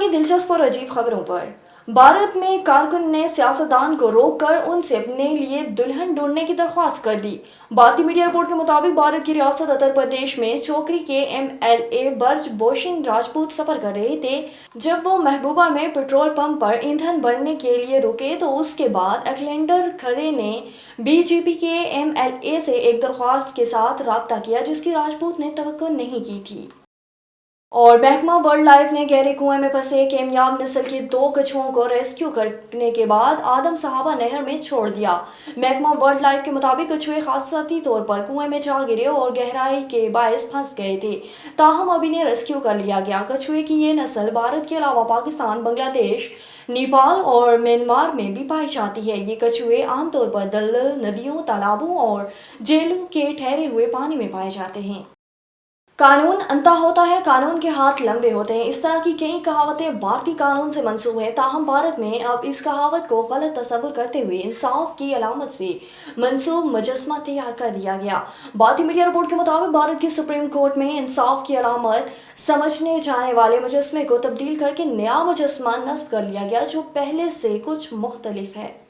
पाकिस्तान की दिलचस्प और अजीब खबरों पर। भारत में कारकुन ने सियासतदान को रोककर उनसे अपने लिए दुल्हन ढूंढने की दरख्वास्त कर दी। भारतीय मीडिया रिपोर्ट के मुताबिक भारत की रियासत उत्तर प्रदेश में चोकरी के एमएलए बर्ज भूषण राजपूत सफर कर रहे थे। जब वो महबूबा में पेट्रोल पंप पर ईंधन भरने के लिए रुके तो उसके बाद अखिलेंद्र खरे ने बीजेपी के एमएलए से एक दरख्वास्त के साथ राब्ता किया जिसकी राजपूत ने तवक्को नहीं की थी। और महकमा वाइल्ड लाइफ ने गहरे कुएं में फंसे कामयाब नस्ल के 2 कछुओं को रेस्क्यू करने के बाद आदम साहबा नहर में छोड़ दिया। महकमा वाइल्ड लाइफ के मुताबिक कछुए हादसाती तौर पर कुएं में जा गिरे और गहराई के बायस फंस गए थे, ताहम अब इन्हें रेस्क्यू कर लिया गया। कछुए की ये नस्ल भारत के अलावा पाकिस्तान, बांग्लादेश, नेपाल और म्यांमार में भी पाई जाती है। ये कछुए आमतौर पर दलदल, नदियों, तालाबों और झीलों के ठहरे हुए पानी में पाए जाते हैं। कानून अनता होता है, कानून के हाथ लंबे होते हैं। इस तरह की कई कहावतें भारतीय कानून से मंसूब हैं, ताहम भारत में अब इस कहावत को गलत तस्वुर करते हुए इंसाफ की अलामत से मंसूब मुजस्मा तैयार कर दिया गया। भारतीय मीडिया रिपोर्ट के मुताबिक भारत की सुप्रीम कोर्ट में इंसाफ की अलामत समझने जाने वाले मुजस्मे को तब्दील करके नया मुजस्मा नस्ब कर लिया गया जो पहले से कुछ मुख्तलिफ है।